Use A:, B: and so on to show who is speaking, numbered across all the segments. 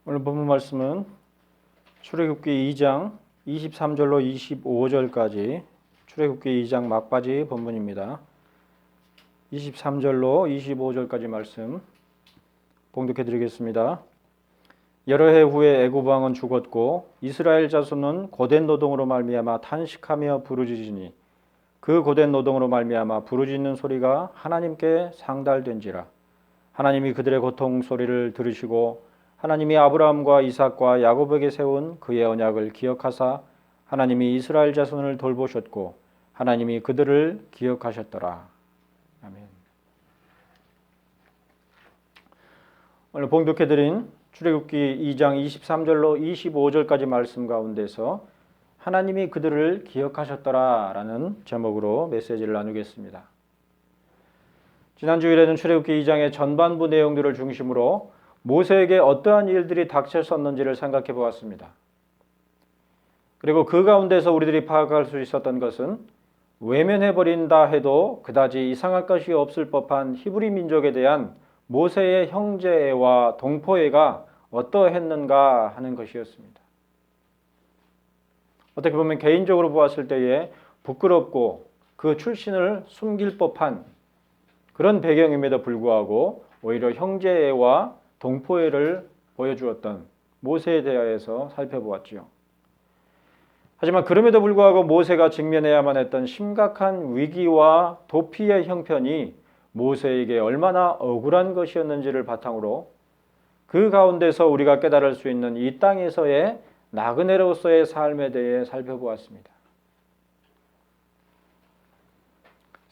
A: 오늘 본문 말씀은 출애굽기 2장 23절로 25절까지 출애굽기 2장 막바지 본문입니다. 23절로 25절까지 말씀 봉독해 드리겠습니다. 여러 해 후에 애굽 왕은 죽었고 이스라엘 자손은 고된 노동으로 말미암아 탄식하며 부르짖으니 그 고된 노동으로 말미암아 부르짖는 소리가 하나님께 상달된지라. 하나님이 그들의 고통 소리를 들으시고 하나님이 아브라함과 이삭과 야곱에게 세운 그의 언약을 기억하사 하나님이 이스라엘 자손을 돌보셨고 하나님이 그들을 기억하셨더라. 아멘. 오늘 봉독해드린 출애굽기 2장 23절로 25절까지 말씀 가운데서 하나님이 그들을 기억하셨더라 라는 제목으로 메시지를 나누겠습니다. 지난 주일에는 출애굽기 2장의 전반부 내용들을 중심으로 모세에게 어떠한 일들이 닥쳤었는지를 생각해 보았습니다. 그리고 그 가운데서 우리들이 파악할 수 있었던 것은 외면해버린다 해도 그다지 이상할 것이 없을 법한 히브리 민족에 대한 모세의 형제애와 동포애가 어떠했는가 하는 것이었습니다. 어떻게 보면 개인적으로 보았을 때에 부끄럽고 그 출신을 숨길 법한 그런 배경임에도 불구하고 오히려 형제애와 동포애를 보여주었던 모세에 대하여서 살펴보았지요. 하지만 그럼에도 불구하고 모세가 직면해야만 했던 심각한 위기와 도피의 형편이 모세에게 얼마나 억울한 것이었는지를 바탕으로 그 가운데서 우리가 깨달을 수 있는 이 땅에서의 나그네로서의 삶에 대해 살펴보았습니다.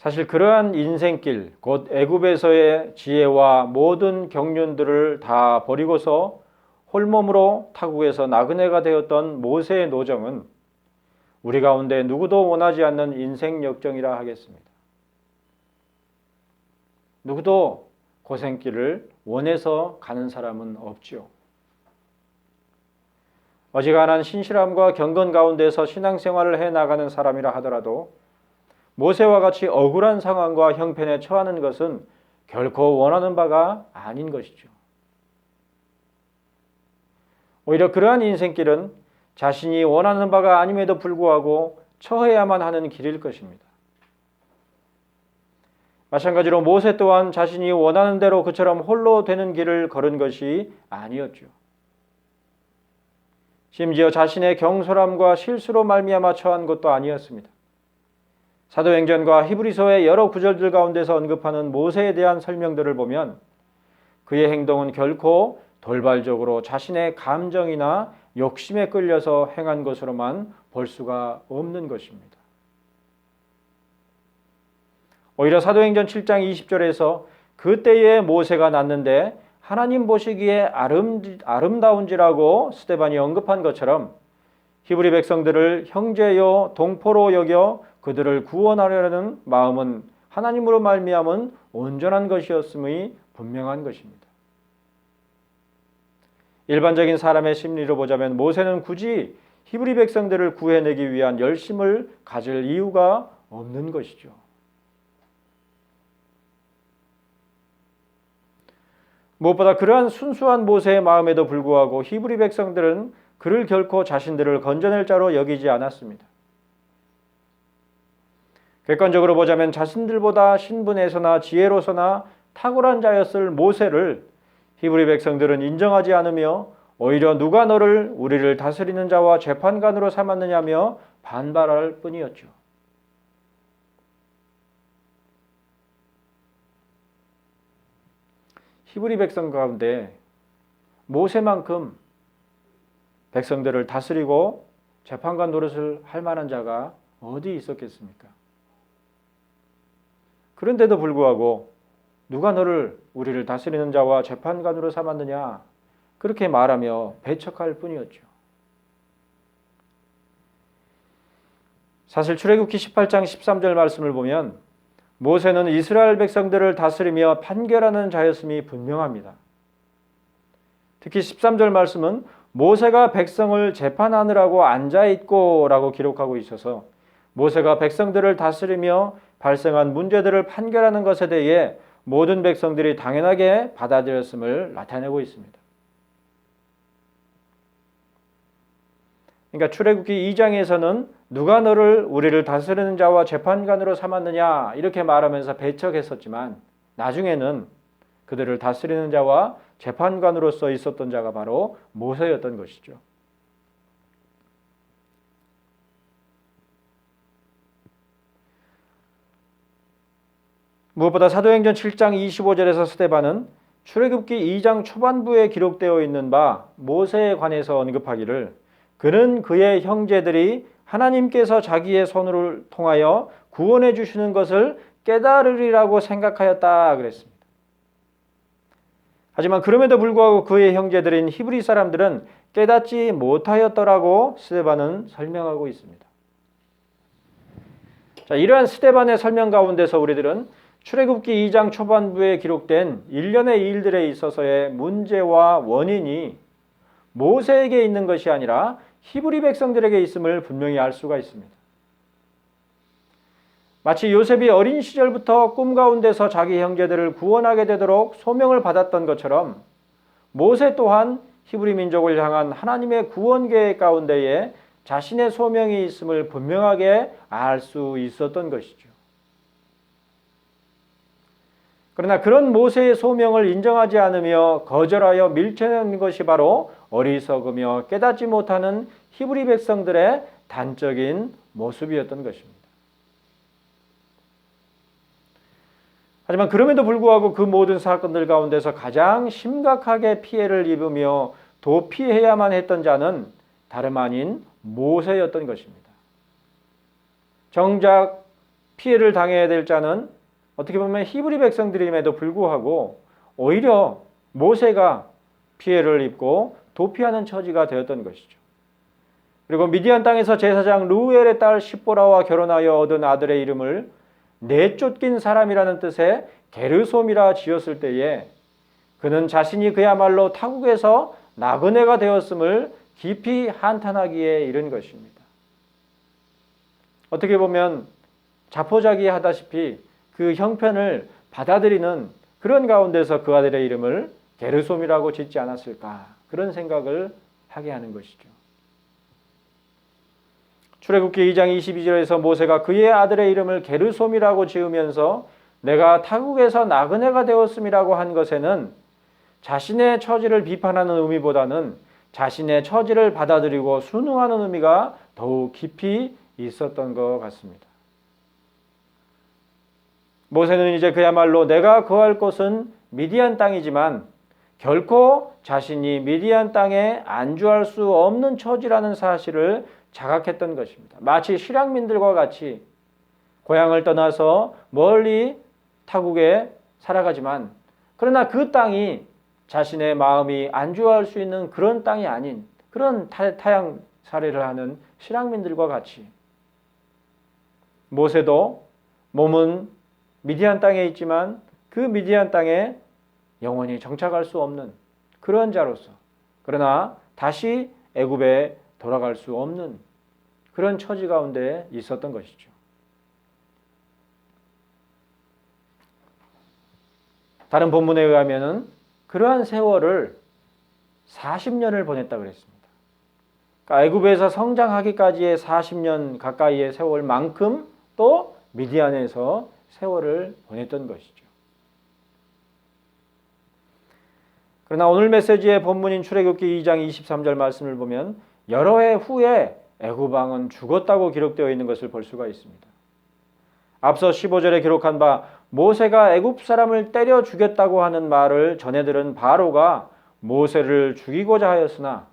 A: 사실 그러한 인생길, 곧 애굽에서의 지혜와 모든 경륜들을 다 버리고서 홀몸으로 타국에서 나그네가 되었던 모세의 노정은 우리 가운데 누구도 원하지 않는 인생 역정이라 하겠습니다. 누구도 고생길을 원해서 가는 사람은 없지요. 어지간한 신실함과 경건 가운데서 신앙생활을 해나가는 사람이라 하더라도 모세와 같이 억울한 상황과 형편에 처하는 것은 결코 원하는 바가 아닌 것이죠. 오히려 그러한 인생길은 자신이 원하는 바가 아님에도 불구하고 처해야만 하는 길일 것입니다. 마찬가지로 모세 또한 자신이 원하는 대로 그처럼 홀로 되는 길을 걸은 것이 아니었죠. 심지어 자신의 경솔함과 실수로 말미암아 처한 것도 아니었습니다. 사도행전과 히브리서의 여러 구절들 가운데서 언급하는 모세에 대한 설명들을 보면 그의 행동은 결코 돌발적으로 자신의 감정이나 욕심에 끌려서 행한 것으로만 볼 수가 없는 것입니다. 오히려 사도행전 7장 20절에서 그때에 모세가 났는데 하나님 보시기에 아름다운지라고 스데반이 언급한 것처럼 히브리 백성들을 형제요 동포로 여겨 그들을 구원하려는 마음은 하나님으로 말미암은 온전한 것이었음이 분명한 것입니다. 일반적인 사람의 심리로 보자면 모세는 굳이 히브리 백성들을 구해내기 위한 열심을 가질 이유가 없는 것이죠. 무엇보다 그러한 순수한 모세의 마음에도 불구하고 히브리 백성들은 그를 결코 자신들을 건져낼 자로 여기지 않았습니다. 객관적으로 보자면 자신들보다 신분에서나 지혜로서나 탁월한 자였을 모세를 히브리 백성들은 인정하지 않으며 오히려 누가 너를 우리를 다스리는 자와 재판관으로 삼았느냐며 반발할 뿐이었죠. 히브리 백성 가운데 모세만큼 백성들을 다스리고 재판관 노릇을 할 만한 자가 어디 있었겠습니까? 그런데도 불구하고 누가 너를 우리를 다스리는 자와 재판관으로 삼았느냐 그렇게 말하며 배척할 뿐이었죠. 사실 출애굽기 18장 13절 말씀을 보면 모세는 이스라엘 백성들을 다스리며 판결하는 자였음이 분명합니다. 특히 13절 말씀은 모세가 백성을 재판하느라고 앉아있고 라고 기록하고 있어서 모세가 백성들을 다스리며 발생한 문제들을 판결하는 것에 대해 모든 백성들이 당연하게 받아들였음을 나타내고 있습니다. 그러니까 출애굽기 2장에서는 누가 너를 우리를 다스리는 자와 재판관으로 삼았느냐 이렇게 말하면서 배척했었지만 나중에는 그들을 다스리는 자와 재판관으로서 있었던 자가 바로 모세였던 것이죠. 무엇보다 사도행전 7장 25절에서 스데반은 출애굽기 2장 초반부에 기록되어 있는 바 모세에 관해서 언급하기를 그는 그의 형제들이 하나님께서 자기의 손을 통하여 구원해 주시는 것을 깨달으리라고 생각하였다 그랬습니다. 하지만 그럼에도 불구하고 그의 형제들인 히브리 사람들은 깨닫지 못하였더라고 스데반은 설명하고 있습니다. 자, 이러한 스데반의 설명 가운데서 우리들은 출애굽기 2장 초반부에 기록된 일련의 일들에 있어서의 문제와 원인이 모세에게 있는 것이 아니라 히브리 백성들에게 있음을 분명히 알 수가 있습니다. 마치 요셉이 어린 시절부터 꿈 가운데서 자기 형제들을 구원하게 되도록 소명을 받았던 것처럼 모세 또한 히브리 민족을 향한 하나님의 구원 계획 가운데에 자신의 소명이 있음을 분명하게 알 수 있었던 것이죠. 그러나 그런 모세의 소명을 인정하지 않으며 거절하여 밀쳐낸 것이 바로 어리석으며 깨닫지 못하는 히브리 백성들의 단적인 모습이었던 것입니다. 하지만 그럼에도 불구하고 그 모든 사건들 가운데서 가장 심각하게 피해를 입으며 도피해야만 했던 자는 다름 아닌 모세였던 것입니다. 정작 피해를 당해야 될 자는 어떻게 보면 히브리 백성들임에도 불구하고 오히려 모세가 피해를 입고 도피하는 처지가 되었던 것이죠. 그리고 미디안 땅에서 제사장 르우엘의 딸 십보라와 결혼하여 얻은 아들의 이름을 내쫓긴 사람이라는 뜻의 게르솜이라 지었을 때에 그는 자신이 그야말로 타국에서 나그네가 되었음을 깊이 한탄하기에 이른 것입니다. 어떻게 보면 자포자기하다시피 그 형편을 받아들이는 그런 가운데서 그 아들의 이름을 게르솜이라고 짓지 않았을까 그런 생각을 하게 하는 것이죠. 출애굽기 2장 22절에서 모세가 그의 아들의 이름을 게르솜이라고 지으면서 내가 타국에서 나그네가 되었음이라고 한 것에는 자신의 처지를 비판하는 의미보다는 자신의 처지를 받아들이고 순응하는 의미가 더욱 깊이 있었던 것 같습니다. 모세는 이제 그야말로 내가 거할 곳은 미디안 땅이지만 결코 자신이 미디안 땅에 안주할 수 없는 처지라는 사실을 자각했던 것입니다. 마치 실향민들과 같이 고향을 떠나서 멀리 타국에 살아가지만 그러나 그 땅이 자신의 마음이 안주할 수 있는 그런 땅이 아닌 그런 타향 살이를 하는 실향민들과 같이 모세도 몸은 미디안 땅에 있지만 그 미디안 땅에 영원히 정착할 수 없는 그런 자로서 그러나 다시 애굽에 돌아갈 수 없는 그런 처지 가운데 있었던 것이죠. 다른 본문에 의하면은 그러한 세월을 40년을 보냈다 그랬습니다. 그러니까 애굽에서 성장하기까지의 40년 가까이의 세월만큼 또 미디안에서 세월을 보냈던 것이죠. 그러나 오늘 메시지의 본문인 출애굽기 2장 23절 말씀을 보면 여러 해 후에 애굽 왕은 죽었다고 기록되어 있는 것을 볼 수가 있습니다. 앞서 15절에 기록한 바 모세가 애굽 사람을 때려 죽였다고 하는 말을 전해 들은 바로가 모세를 죽이고자 하였으나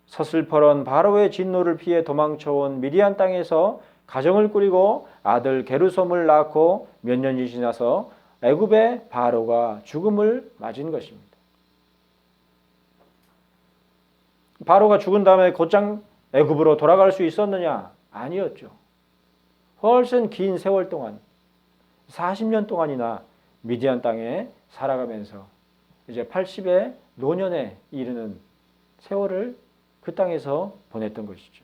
A: 서슬퍼런 바로의 진노를 피해 도망쳐온 미디안 땅에서 가정을 꾸리고 아들 게르솜을 낳고 몇 년이 지나서 애굽의 바로가 죽음을 맞은 것입니다. 바로가 죽은 다음에 곧장 애굽으로 돌아갈 수 있었느냐? 아니었죠. 훨씬 긴 세월 동안 40년 동안이나 미디안 땅에 살아가면서 이제 80의 노년에 이르는 세월을 그 땅에서 보냈던 것이죠.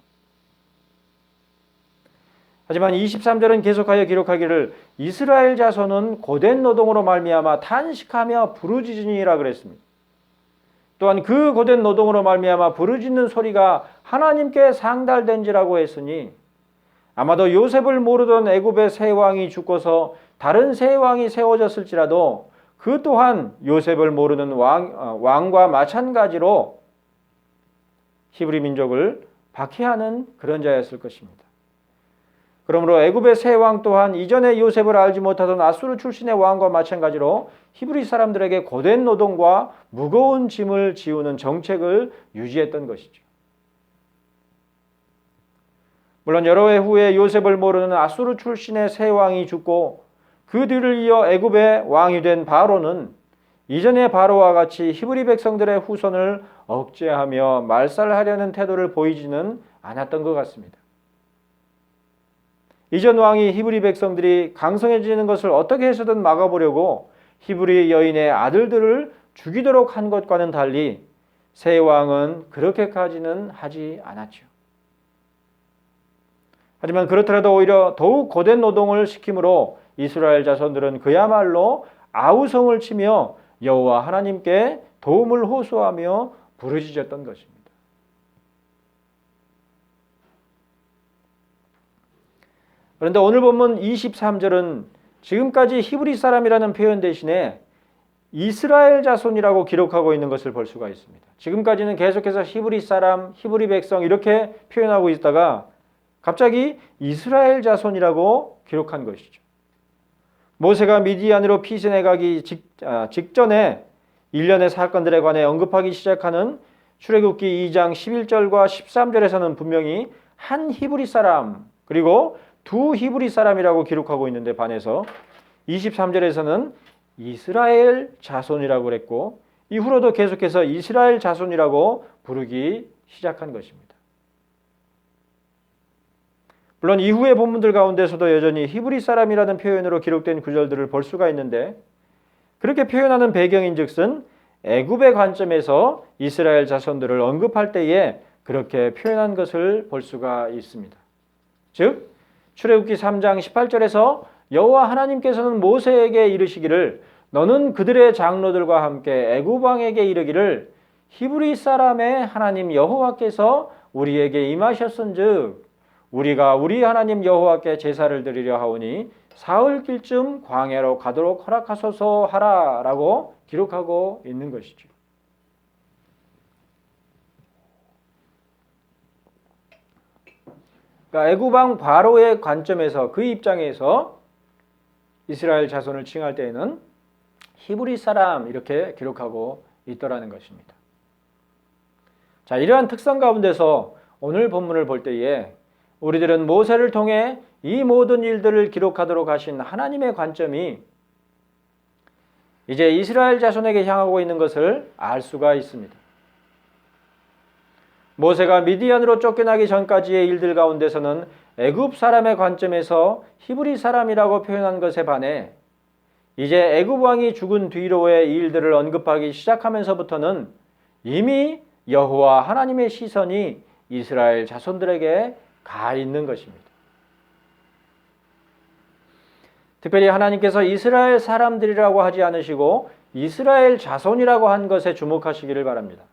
A: 하지만 23절은 계속하여 기록하기를 이스라엘 자손은 고된 노동으로 말미암아 탄식하며 부르짖으니라 그랬습니다. 또한 그 고된 노동으로 말미암아 부르짖는 소리가 하나님께 상달된지라고 했으니 아마도 요셉을 모르던 애굽의 새 왕이 죽고서 다른 새 왕이 세워졌을지라도 그 또한 요셉을 모르는 왕과 마찬가지로 히브리 민족을 박해하는 그런 자였을 것입니다. 그러므로 애굽의 새 왕 또한 이전에 요셉을 알지 못하던 아수르 출신의 왕과 마찬가지로 히브리 사람들에게 고된 노동과 무거운 짐을 지우는 정책을 유지했던 것이죠. 물론 여러 해 후에 요셉을 모르는 아수르 출신의 새 왕이 죽고 그 뒤를 이어 애굽의 왕이 된 바로는 이전의 바로와 같이 히브리 백성들의 후손을 억제하며 말살하려는 태도를 보이지는 않았던 것 같습니다. 이전 왕이 히브리 백성들이 강성해지는 것을 어떻게 해서든 막아보려고 히브리 여인의 아들들을 죽이도록 한 것과는 달리 새 왕은 그렇게까지는 하지 않았죠. 하지만 그렇더라도 오히려 더욱 고된 노동을 시킴으로 이스라엘 자손들은 그야말로 아우성을 치며 여호와 하나님께 도움을 호소하며 부르짖었던 것입니다. 그런데 오늘 본문 23절은 지금까지 히브리 사람이라는 표현 대신에 이스라엘 자손이라고 기록하고 있는 것을 볼 수가 있습니다. 지금까지는 계속해서 히브리 사람, 히브리 백성 이렇게 표현하고 있다가 갑자기 이스라엘 자손이라고 기록한 것이죠. 모세가 미디안으로 피신해 가기 직전에 일련의 사건들에 관해 언급하기 시작하는 출애굽기 2장 11절과 13절에서는 분명히 한 히브리 사람 그리고 두 히브리 사람이라고 기록하고 있는데 반해서 23절에서는 이스라엘 자손이라고 그랬고 이후로도 계속해서 이스라엘 자손이라고 부르기 시작한 것입니다. 물론 이후의 본문들 가운데서도 여전히 히브리 사람이라는 표현으로 기록된 구절들을 볼 수가 있는데 그렇게 표현하는 배경인즉슨 애굽의 관점에서 이스라엘 자손들을 언급할 때에 그렇게 표현한 것을 볼 수가 있습니다. 즉 출애굽기 3장 18절에서 여호와 하나님께서는 모세에게 이르시기를 너는 그들의 장로들과 함께 애굽 왕에게 이르기를 히브리 사람의 하나님 여호와께서 우리에게 임하셨은즉 우리가 우리 하나님 여호와께 제사를 드리려 하오니 사흘길쯤 광야로 가도록 허락하소서 하라라고 기록하고 있는 것이죠. 그러니까 애굽 왕 바로의 관점에서 그 입장에서 이스라엘 자손을 칭할 때에는 히브리 사람 이렇게 기록하고 있더라는 것입니다. 자, 이러한 특성 가운데서 오늘 본문을 볼 때에 우리들은 모세를 통해 이 모든 일들을 기록하도록 하신 하나님의 관점이 이제 이스라엘 자손에게 향하고 있는 것을 알 수가 있습니다. 모세가 미디안으로 쫓겨나기 전까지의 일들 가운데서는 애굽 사람의 관점에서 히브리 사람이라고 표현한 것에 반해 이제 애굽 왕이 죽은 뒤로의 일들을 언급하기 시작하면서부터는 이미 여호와 하나님의 시선이 이스라엘 자손들에게 가 있는 것입니다. 특별히 하나님께서 이스라엘 사람들이라고 하지 않으시고 이스라엘 자손이라고 한 것에 주목하시기를 바랍니다.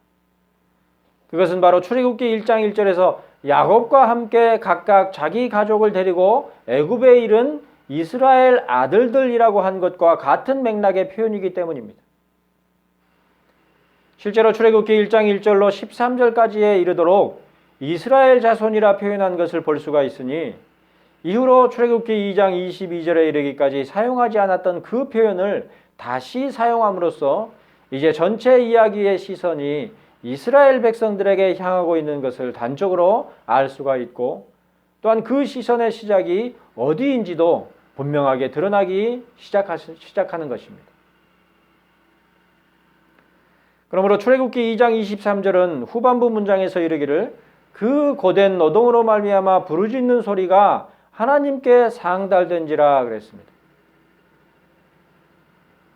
A: 그것은 바로 출애굽기 1장 1절에서 야곱과 함께 각각 자기 가족을 데리고 애굽에 이른 이스라엘 아들들이라고 한 것과 같은 맥락의 표현이기 때문입니다. 실제로 출애굽기 1장 1절로 13절까지에 이르도록 이스라엘 자손이라 표현한 것을 볼 수가 있으니 이후로 출애굽기 2장 22절에 이르기까지 사용하지 않았던 그 표현을 다시 사용함으로써 이제 전체 이야기의 시선이 이스라엘 백성들에게 향하고 있는 것을 단적으로 알 수가 있고 또한 그 시선의 시작이 어디인지도 분명하게 드러나기 시작하는 것입니다. 그러므로 출애굽기 2장 23절은 후반부 문장에서 이르기를 그 고된 노동으로 말미암아 부르짖는 소리가 하나님께 상달된지라 그랬습니다.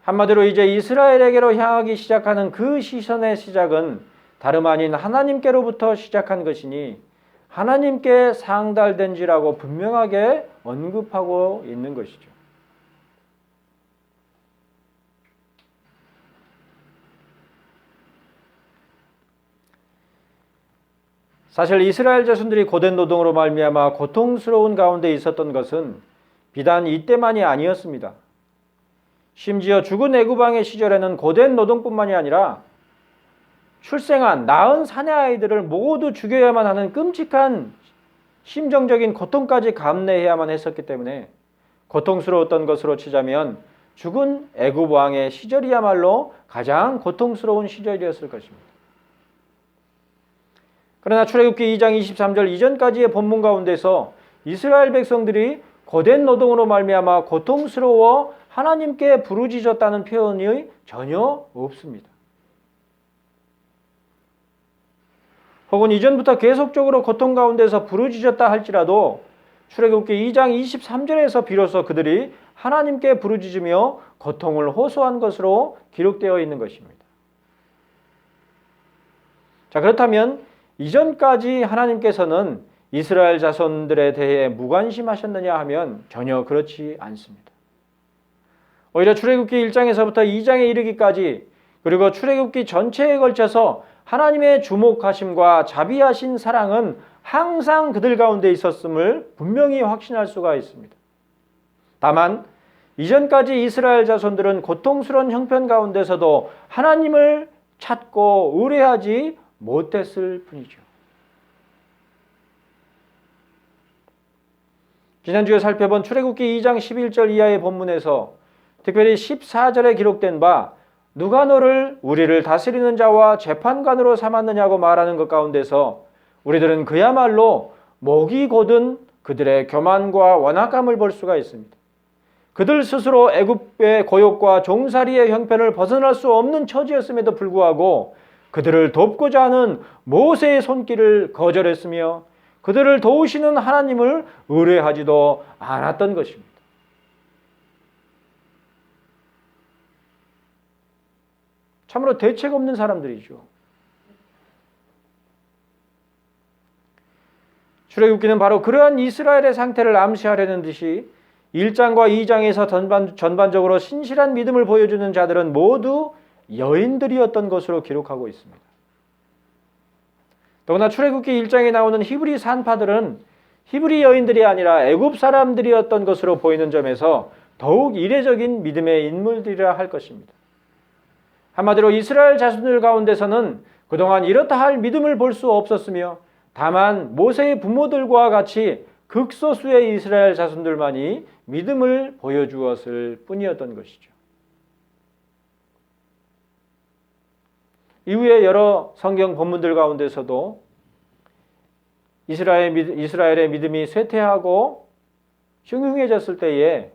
A: 한마디로 이제 이스라엘에게로 향하기 시작하는 그 시선의 시작은 다름 아닌 하나님께로부터 시작한 것이니 하나님께 상달된지라고 분명하게 언급하고 있는 것이죠. 사실 이스라엘 자손들이 고된 노동으로 말미암아 고통스러운 가운데 있었던 것은 비단 이때만이 아니었습니다. 심지어 죽은 애굽 왕의 시절에는 고된 노동뿐만이 아니라 출생한 낳은 사내 아이들을 모두 죽여야만 하는 끔찍한 심정적인 고통까지 감내해야만 했었기 때문에 고통스러웠던 것으로 치자면 죽은 애굽 왕의 시절이야말로 가장 고통스러운 시절이었을 것입니다. 그러나 출애굽기 2장 23절 이전까지의 본문 가운데서 이스라엘 백성들이 고된 노동으로 말미암아 고통스러워 하나님께 부르짖었다는 표현이 전혀 없습니다. 혹은 이전부터 계속적으로 고통 가운데서 부르짖었다 할지라도 출애굽기 2장 23절에서 비로소 그들이 하나님께 부르짖으며 고통을 호소한 것으로 기록되어 있는 것입니다. 자, 그렇다면 이전까지 하나님께서는 이스라엘 자손들에 대해 무관심하셨느냐 하면 전혀 그렇지 않습니다. 오히려 출애굽기 1장에서부터 2장에 이르기까지 그리고 출애굽기 전체에 걸쳐서 하나님의 주목하심과 자비하신 사랑은 항상 그들 가운데 있었음을 분명히 확신할 수가 있습니다. 다만 이전까지 이스라엘 자손들은 고통스러운 형편 가운데서도 하나님을 찾고 의뢰하지 못했을 뿐이죠. 지난주에 살펴본 출애굽기 2장 11절 이하의 본문에서 특별히 14절에 기록된 바 누가 너를 우리를 다스리는 자와 재판관으로 삼았느냐고 말하는 것 가운데서 우리들은 그야말로 목이 곧은 그들의 교만과 완악함을 볼 수가 있습니다. 그들 스스로 애굽의 고욕과 종살이의 형편을 벗어날 수 없는 처지였음에도 불구하고 그들을 돕고자 하는 모세의 손길을 거절했으며 그들을 도우시는 하나님을 의뢰하지도 않았던 것입니다. 참으로 대책 없는 사람들이죠. 출애굽기는 바로 그러한 이스라엘의 상태를 암시하려는 듯이 1장과 2장에서 전반적으로 신실한 믿음을 보여주는 자들은 모두 여인들이었던 것으로 기록하고 있습니다. 더구나 출애굽기 1장에 나오는 히브리 산파들은 히브리 여인들이 아니라 애굽 사람들이었던 것으로 보이는 점에서 더욱 이례적인 믿음의 인물들이라 할 것입니다. 한마디로 이스라엘 자손들 가운데서는 그동안 이렇다 할 믿음을 볼 수 없었으며 다만 모세의 부모들과 같이 극소수의 이스라엘 자손들만이 믿음을 보여주었을 뿐이었던 것이죠. 이후에 여러 성경 본문들 가운데서도 이스라엘의 믿음이 쇠퇴하고 흉흉해졌을 때에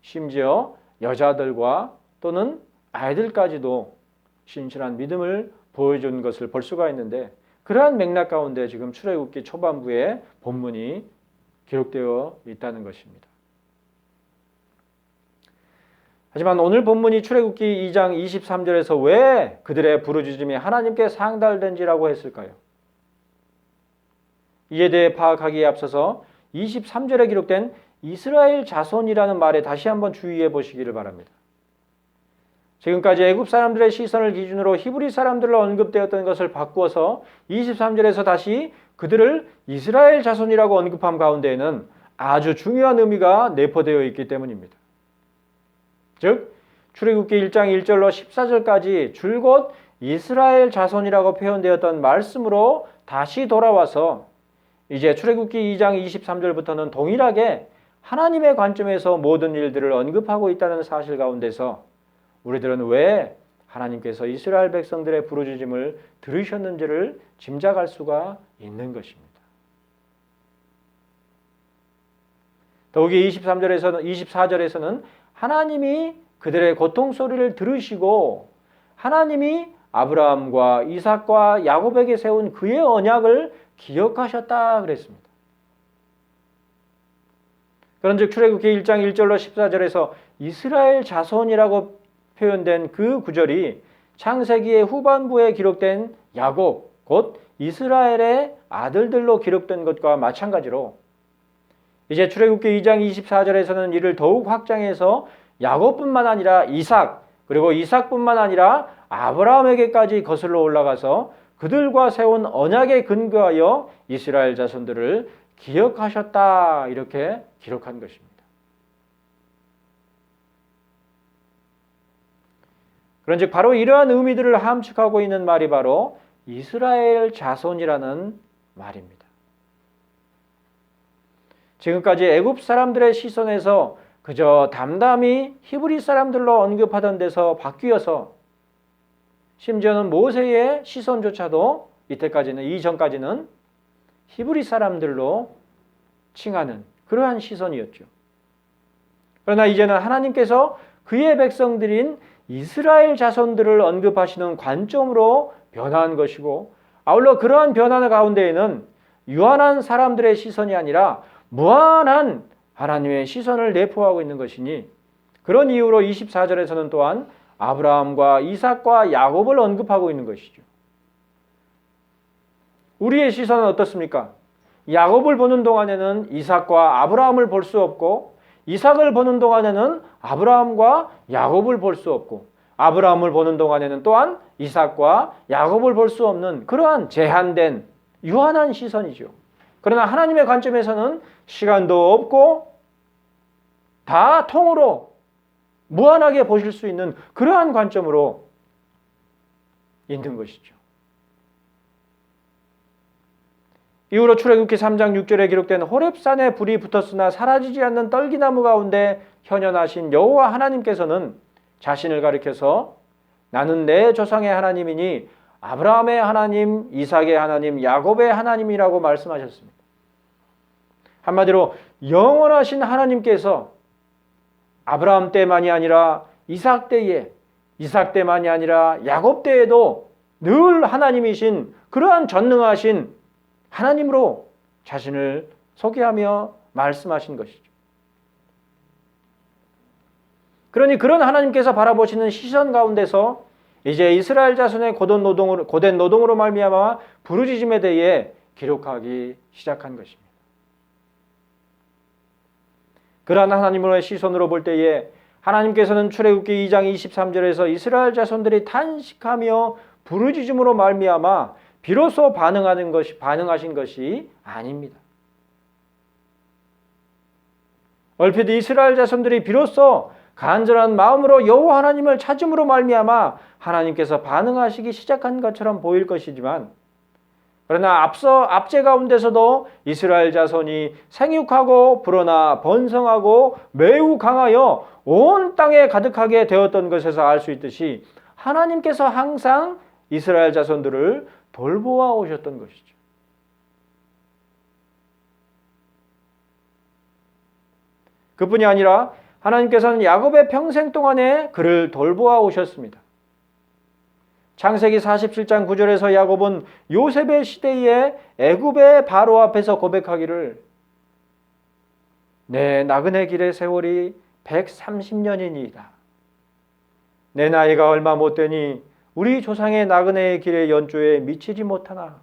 A: 심지어 여자들과 또는 아이들까지도 신실한 믿음을 보여준 것을 볼 수가 있는데 그러한 맥락 가운데 지금 출애굽기 초반부에 본문이 기록되어 있다는 것입니다. 하지만 오늘 본문이 출애굽기 2장 23절에서 왜 그들의 부르짖음이 하나님께 상달된지라고 했을까요? 이에 대해 파악하기에 앞서서 23절에 기록된 이스라엘 자손이라는 말에 다시 한번 주의해 보시기를 바랍니다. 지금까지 애굽 사람들의 시선을 기준으로 히브리 사람들로 언급되었던 것을 바꾸어서 23절에서 다시 그들을 이스라엘 자손이라고 언급한 가운데에는 아주 중요한 의미가 내포되어 있기 때문입니다. 즉 출애굽기 1장 1절로 14절까지 줄곧 이스라엘 자손이라고 표현되었던 말씀으로 다시 돌아와서 이제 출애굽기 2장 23절부터는 동일하게 하나님의 관점에서 모든 일들을 언급하고 있다는 사실 가운데서 우리들은 왜 하나님께서 이스라엘 백성들의 부르짖음을 들으셨는지를 짐작할 수가 있는 것입니다. 더욱이 24절에서는 하나님이 그들의 고통 소리를 들으시고 하나님이 아브라함과 이삭과 야곱에게 세운 그의 언약을 기억하셨다 그랬습니다. 그런즉 출애굽기 1장 1절로 14절에서 이스라엘 자손이라고 표현된 그 구절이 창세기의 후반부에 기록된 야곱, 곧 이스라엘의 아들들로 기록된 것과 마찬가지로 이제 출애굽기 2장 24절에서는 이를 더욱 확장해서 야곱뿐만 아니라 이삭, 그리고 이삭뿐만 아니라 아브라함에게까지 거슬러 올라가서 그들과 세운 언약에 근거하여 이스라엘 자손들을 기억하셨다 이렇게 기록한 것입니다. 그런즉 바로 이러한 의미들을 함축하고 있는 말이 바로 이스라엘 자손이라는 말입니다. 지금까지 애굽 사람들의 시선에서 그저 담담히 히브리 사람들로 언급하던 데서 바뀌어서 심지어는 모세의 시선조차도 이전까지는 히브리 사람들로 칭하는 그러한 시선이었죠. 그러나 이제는 하나님께서 그의 백성들인 이스라엘 자손들을 언급하시는 관점으로 변화한 것이고, 아울러 그러한 변화 가운데에는 유한한 사람들의 시선이 아니라 무한한 하나님의 시선을 내포하고 있는 것이니, 그런 이유로 24절에서는 또한 아브라함과 이삭과 야곱을 언급하고 있는 것이죠. 우리의 시선은 어떻습니까? 야곱을 보는 동안에는 이삭과 아브라함을 볼 수 없고, 이삭을 보는 동안에는 아브라함과 야곱을 볼 수 없고, 아브라함을 보는 동안에는 또한 이삭과 야곱을 볼 수 없는 그러한 제한된 유한한 시선이죠. 그러나 하나님의 관점에서는 시간도 없고 다 통으로 무한하게 보실 수 있는 그러한 관점으로 있는 것이죠. 이후로 출애굽기 3장 6절에 기록된 호렙산에 불이 붙었으나 사라지지 않는 떨기나무 가운데 현현하신 여호와 하나님께서는 자신을 가리켜서 나는 내 조상의 하나님이니 아브라함의 하나님, 이삭의 하나님, 야곱의 하나님이라고 말씀하셨습니다. 한마디로 영원하신 하나님께서 아브라함 때만이 아니라 이삭 때에, 이삭 때만이 아니라 야곱 때에도 늘 하나님이신 그러한 전능하신 하나님으로 자신을 소개하며 말씀하신 것이죠. 그러니 그런 하나님께서 바라보시는 시선 가운데서 이제 이스라엘 자손의 고된 노동으로 말미암아 부르짖음에 대해 기록하기 시작한 것입니다. 그러한 하나님의 시선으로 볼 때에 하나님께서는 출애굽기 2장 23절에서 이스라엘 자손들이 탄식하며 부르짖음으로 말미암아 비로소 반응하신 것이 아닙니다. 얼핏 이스라엘 자손들이 비로소 간절한 마음으로 여호와 하나님을 찾음으로 말미암아 하나님께서 반응하시기 시작한 것처럼 보일 것이지만, 그러나 압제 가운데서도 이스라엘 자손이 생육하고 불어나 번성하고 매우 강하여 온 땅에 가득하게 되었던 것에서 알 수 있듯이 하나님께서 항상 이스라엘 자손들을 돌보아 오셨던 것이죠. 그뿐이 아니라 하나님께서는 야곱의 평생 동안에 그를 돌보아 오셨습니다. 창세기 47장 9절에서 야곱은 요셉의 시대에 애굽의 바로 앞에서 고백하기를 내 나그네 길의 세월이 130년이니이다. 내 나이가 얼마 못 되니 우리 조상의 나그네의 길의 연조에 미치지 못하나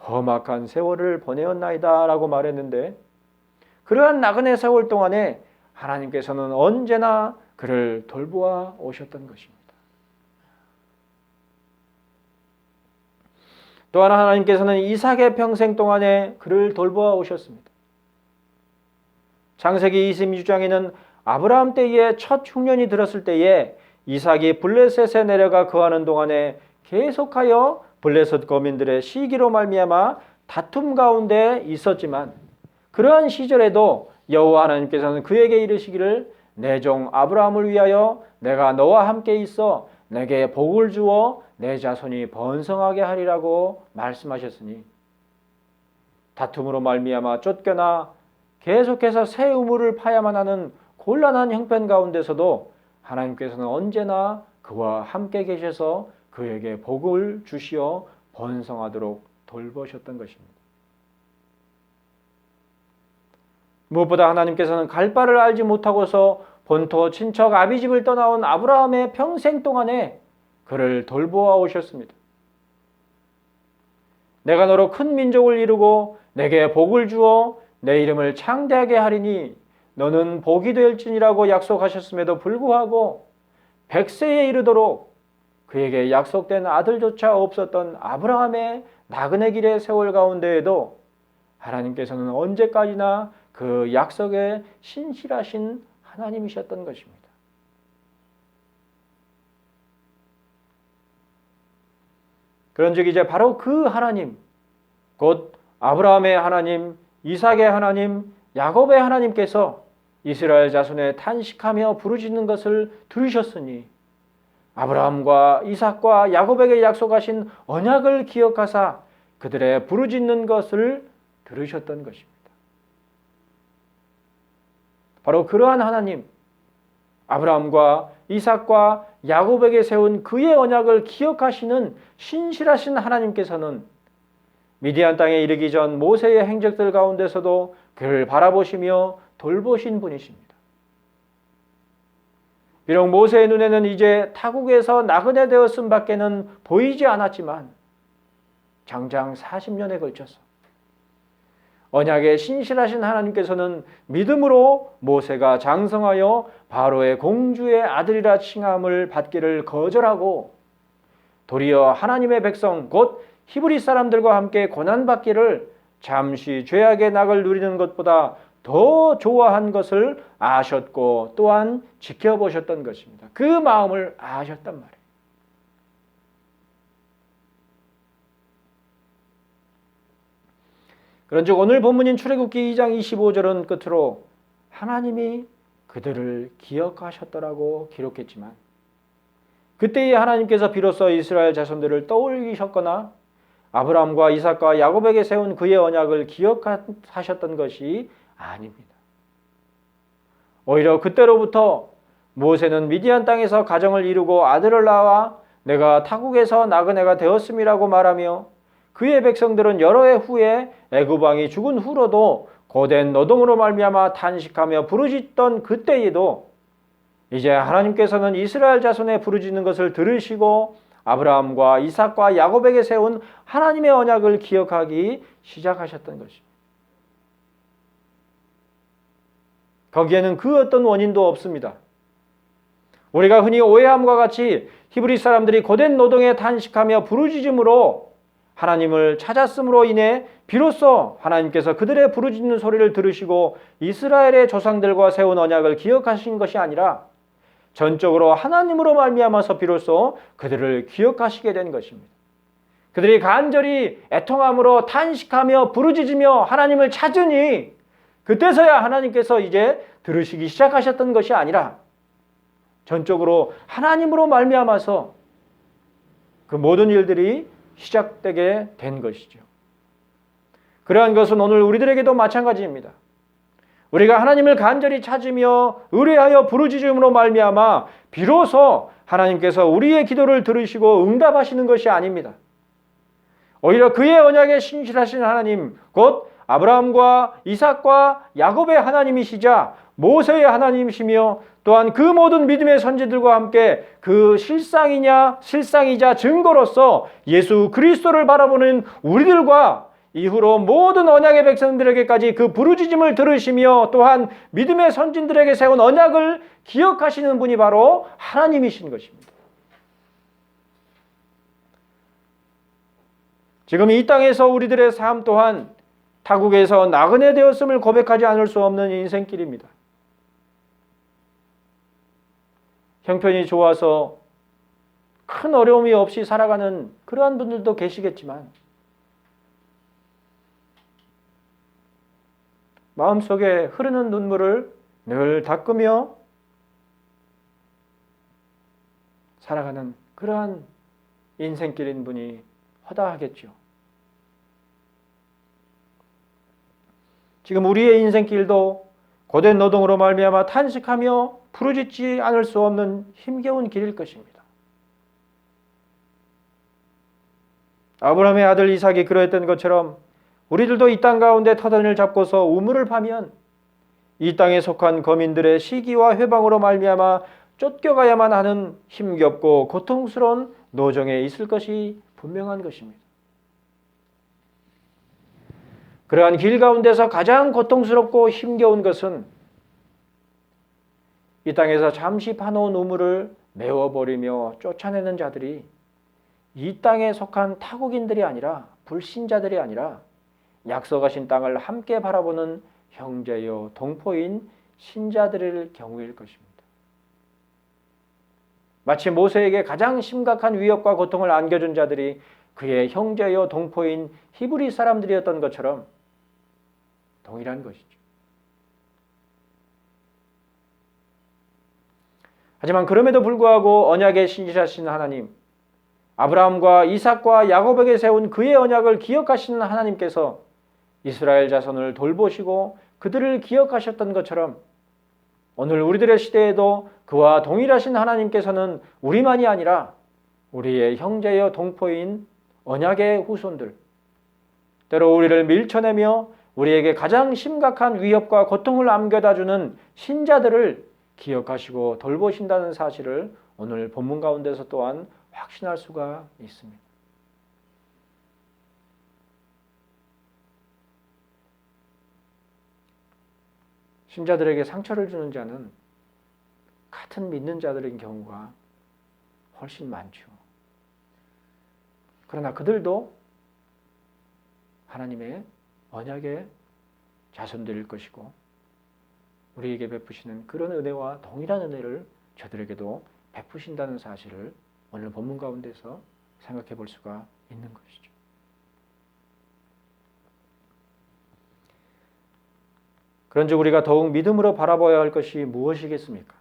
A: 험악한 세월을 보내었나이다 라고 말했는데, 그러한 나그네 세월 동안에 하나님께서는 언제나 그를 돌보아 오셨던 것입니다. 또 하나 하나님께서는 이삭의 평생 동안에 그를 돌보아 오셨습니다. 창세기 26장에는 아브라함 때에 첫 흉년이 들었을 때에 이삭이 블레셋에 내려가 거하는 동안에 계속하여 블레셋 거민들의 시기로 말미암아 다툼 가운데 있었지만, 그러한 시절에도 여호와 하나님께서는 그에게 이르시기를 내 종 아브라함을 위하여 내가 너와 함께 있어 내게 복을 주어 내 자손이 번성하게 하리라고 말씀하셨으니, 다툼으로 말미암아 쫓겨나 계속해서 새 우물을 파야만 하는 곤란한 형편 가운데서도 하나님께서는 언제나 그와 함께 계셔서 그에게 복을 주시어 번성하도록 돌보셨던 것입니다. 무엇보다 하나님께서는 갈 바를 알지 못하고서 본토 친척 아비집을 떠나온 아브라함의 평생 동안에 그를 돌보아 오셨습니다. 내가 너로 큰 민족을 이루고 내게 복을 주어 내 이름을 창대하게 하리니 너는 복이 될지니라고 약속하셨음에도 불구하고 100세에 이르도록 그에게 약속된 아들조차 없었던 아브라함의 나그네 길의 세월 가운데에도 하나님께서는 언제까지나 그 약속에 신실하신 하나님이셨던 것입니다. 그런즉 이제 바로 그 하나님, 곧 아브라함의 하나님, 이삭의 하나님, 야곱의 하나님께서 이스라엘 자손의 탄식하며 부르짖는 것을 들으셨으니 아브라함과 이삭과 야곱에게 약속하신 언약을 기억하사 그들의 부르짖는 것을 들으셨던 것입니다. 바로 그러한 하나님, 아브라함과 이삭과 야곱에게 세운 그의 언약을 기억하시는 신실하신 하나님께서는 미디안 땅에 이르기 전 모세의 행적들 가운데서도 그를 바라보시며 돌보신 분이십니다. 비록 모세의 눈에는 이제 타국에서 나그네 되었음 밖에는 보이지 않았지만 장장 40년에 걸쳐서 언약에 신실하신 하나님께서는 믿음으로 모세가 장성하여 바로의 공주의 아들이라 칭함을 받기를 거절하고 도리어 하나님의 백성 곧 히브리 사람들과 함께 고난받기를 잠시 죄악의 낙을 누리는 것보다 더 좋아한 것을 아셨고 또한 지켜보셨던 것입니다. 그 마음을 아셨단 말이에요. 그런즉 오늘 본문인 출애굽기 2장 25절은 끝으로 하나님이 그들을 기억하셨더라고 기록했지만 그때에 하나님께서 비로소 이스라엘 자손들을 떠올리셨거나 아브라함과 이삭과 야곱에게 세운 그의 언약을 기억하셨던 것이 아닙니다. 오히려 그때로부터 모세는 미디안 땅에서 가정을 이루고 아들을 낳아 내가 타국에서 나그네가 되었음이라고 말하며 그의 백성들은 여러 해 후에 애굽 왕이 죽은 후로도 고된 노동으로 말미암아 탄식하며 부르짖던 그때에도 이제 하나님께서는 이스라엘 자손의 부르짖는 것을 들으시고 아브라함과 이삭과 야곱에게 세운 하나님의 언약을 기억하기 시작하셨던 것입니다. 거기에는 그 어떤 원인도 없습니다. 우리가 흔히 오해함과 같이 히브리 사람들이 고된 노동에 탄식하며 부르짖음으로 하나님을 찾았음으로 인해 비로소 하나님께서 그들의 부르짖는 소리를 들으시고 이스라엘의 조상들과 세운 언약을 기억하신 것이 아니라 전적으로 하나님으로 말미암아서 비로소 그들을 기억하시게 된 것입니다. 그들이 간절히 애통함으로 탄식하며 부르짖으며 하나님을 찾으니 그때서야 하나님께서 이제 들으시기 시작하셨던 것이 아니라 전적으로 하나님으로 말미암아서 그 모든 일들이 시작되게 된 것이죠. 그러한 것은 오늘 우리들에게도 마찬가지입니다. 우리가 하나님을 간절히 찾으며 의뢰하여 부르짖음으로 말미암아 비로소 하나님께서 우리의 기도를 들으시고 응답하시는 것이 아닙니다. 오히려 그의 언약에 신실하신 하나님, 곧 아브라함과 이삭과 야곱의 하나님이시자 모세의 하나님이시며 또한 그 모든 믿음의 선지들과 함께 그 실상이자 증거로서 예수 그리스도를 바라보는 우리들과 이후로 모든 언약의 백성들에게까지 그 부르짖음을 들으시며 또한 믿음의 선진들에게 세운 언약을 기억하시는 분이 바로 하나님이신 것입니다. 지금 이 땅에서 우리들의 삶 또한 타국에서 나그네 되었음을 고백하지 않을 수 없는 인생길입니다. 형편이 좋아서 큰 어려움이 없이 살아가는 그러한 분들도 계시겠지만 마음속에 흐르는 눈물을 늘 닦으며 살아가는 그러한 인생길인 분이 허다하겠죠. 지금 우리의 인생길도 고된 노동으로 말미암아 탄식하며 부르짖지 않을 수 없는 힘겨운 길일 것입니다. 아브라함의 아들 이삭이 그러했던 것처럼 우리들도 이 땅 가운데 터전을 잡고서 우물을 파면 이 땅에 속한 거민들의 시기와 회방으로 말미암아 쫓겨가야만 하는 힘겹고 고통스러운 노정에 있을 것이 분명한 것입니다. 그러한 길 가운데서 가장 고통스럽고 힘겨운 것은 이 땅에서 잠시 파놓은 우물을 메워버리며 쫓아내는 자들이 이 땅에 속한 타국인들이 아니라 불신자들이 아니라 약속하신 땅을 함께 바라보는 형제요 동포인 신자들일 경우일 것입니다. 마치 모세에게 가장 심각한 위협과 고통을 안겨준 자들이 그의 형제요 동포인 히브리 사람들이었던 것처럼 동일한 것이죠. 하지만 그럼에도 불구하고 언약에 신실하신 하나님, 아브라함과 이삭과 야곱에게 세운 그의 언약을 기억하시는 하나님께서 이스라엘 자손을 돌보시고 그들을 기억하셨던 것처럼 오늘 우리들의 시대에도 그와 동일하신 하나님께서는 우리만이 아니라 우리의 형제여 동포인 언약의 후손들, 때로 우리를 밀쳐내며 우리에게 가장 심각한 위협과 고통을 안겨다주는 신자들을 기억하시고 돌보신다는 사실을 오늘 본문 가운데서 또한 확신할 수가 있습니다. 신자들에게 상처를 주는 자는 같은 믿는 자들인 경우가 훨씬 많죠. 그러나 그들도 하나님의 언약의 자손들일 것이고 우리에게 베푸시는 그런 은혜와 동일한 은혜를 저들에게도 베푸신다는 사실을 오늘 본문 가운데서 생각해 볼 수가 있는 것이죠. 그런즉 우리가 더욱 믿음으로 바라봐야 할 것이 무엇이겠습니까?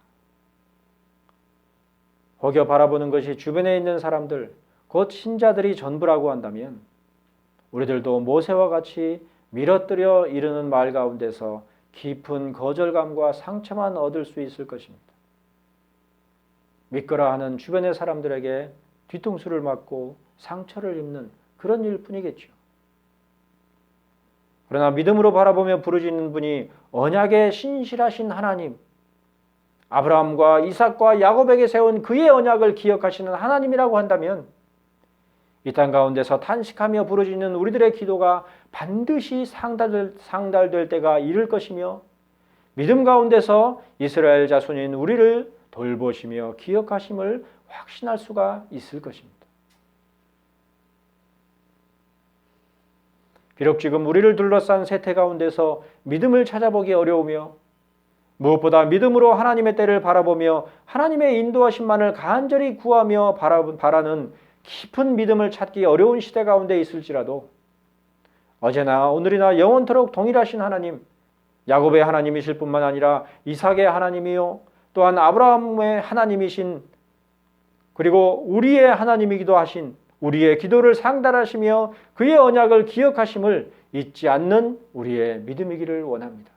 A: 혹여 바라보는 것이 주변에 있는 사람들, 곧 신자들이 전부라고 한다면 우리들도 모세와 같이 밀어뜨려 이르는 말 가운데서 깊은 거절감과 상처만 얻을 수 있을 것입니다. 믿거라 하는 주변의 사람들에게 뒤통수를 맞고 상처를 입는 그런 일뿐이겠죠. 그러나 믿음으로 바라보며 부르짖는 분이 언약에 신실하신 하나님, 아브라함과 이삭과 야곱에게 세운 그의 언약을 기억하시는 하나님이라고 한다면 이 땅 가운데서 탄식하며 부르짖는 우리들의 기도가 반드시 상달될 때가 이를 것이며 믿음 가운데서 이스라엘 자손인 우리를 돌보시며 기억하심을 확신할 수가 있을 것입니다. 비록 지금 우리를 둘러싼 세태 가운데서 믿음을 찾아보기 어려우며 무엇보다 믿음으로 하나님의 때를 바라보며 하나님의 인도하심만을 간절히 구하며 바라는 깊은 믿음을 찾기 어려운 시대 가운데 있을지라도 어제나 오늘이나 영원토록 동일하신 하나님, 야곱의 하나님이실 뿐만 아니라 이삭의 하나님이요 또한 아브라함의 하나님이신 그리고 우리의 하나님이기도 하신 우리의 기도를 상달하시며 그의 언약을 기억하심을 잊지 않는 우리의 믿음이기를 원합니다.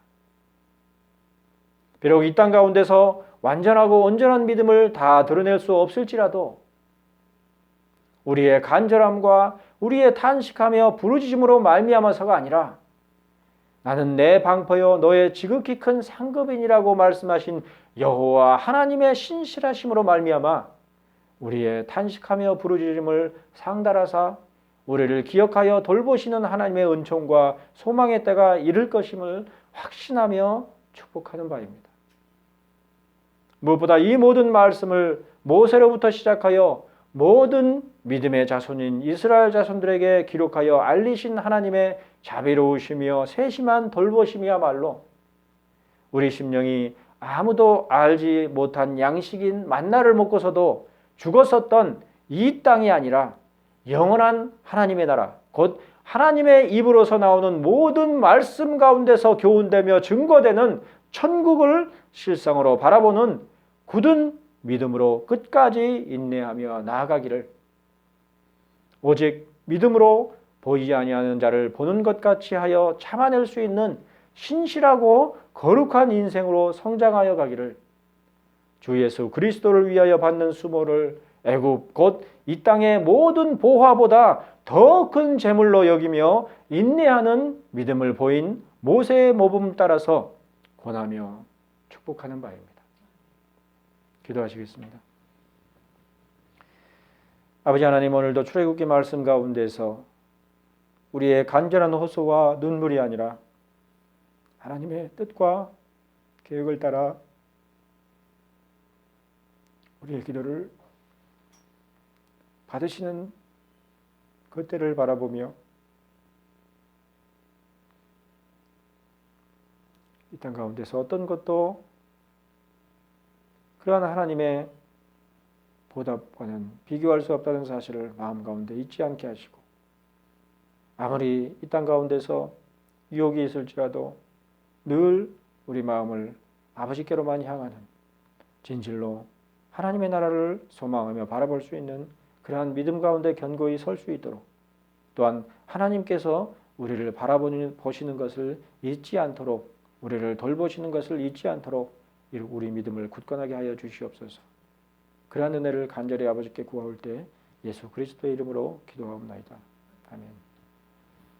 A: 비록 이 땅 가운데서 완전하고 온전한 믿음을 다 드러낼 수 없을지라도 우리의 간절함과 우리의 탄식하며 부르짖음으로 말미암아서가 아니라 나는 내 방패요 너의 지극히 큰 상급인이라고 말씀하신 여호와 하나님의 신실하심으로 말미암아 우리의 탄식하며 부르짖음을 상달하사 우리를 기억하여 돌보시는 하나님의 은총과 소망의 때가 이를 것임을 확신하며 축복하는 바입니다. 무엇보다 이 모든 말씀을 모세로부터 시작하여 모든 믿음의 자손인 이스라엘 자손들에게 기록하여 알리신 하나님의 자비로우시며 세심한 돌보심이야말로 우리 심령이 아무도 알지 못한 양식인 만나를 먹고서도 죽었었던 이 땅이 아니라 영원한 하나님의 나라, 곧 하나님의 입으로서 나오는 모든 말씀 가운데서 교훈되며 증거되는 천국을 실상으로 바라보는 굳은 믿음으로 끝까지 인내하며 나아가기를 오직 믿음으로 보이지 아니하는 자를 보는 것 같이 하여 참아낼 수 있는 신실하고 거룩한 인생으로 성장하여 가기를 주 예수 그리스도를 위하여 받는 수모를 애굽 곧 이 땅의 모든 보화보다 더 큰 재물로 여기며 인내하는 믿음을 보인 모세의 모범 따라서 권하며 축복하는 바입니다. 기도하시겠습니다. 아버지 하나님, 오늘도 출애굽기 말씀 가운데서 우리의 간절한 호소와 눈물이 아니라 하나님의 뜻과 계획을 따라 우리의 기도를 받으시는 그때를 바라보며 이 땅 가운데서 어떤 것도 그러한 하나님의 보답과는 비교할 수 없다는 사실을 마음 가운데 잊지 않게 하시고, 아무리 이 땅 가운데서 유혹이 있을지라도 늘 우리 마음을 아버지께로만 향하는, 진실로 하나님의 나라를 소망하며 바라볼 수 있는 그러한 믿음 가운데 견고히 설 수 있도록, 또한 하나님께서 우리를 바라보시는 것을 잊지 않도록, 우리를 돌보시는 것을 잊지 않도록 우리 믿음을 굳건하게 하여 주시옵소서. 그러한 은혜를 간절히 아버지께 구하올 때 예수 그리스도의 이름으로 기도하옵나이다. 아멘.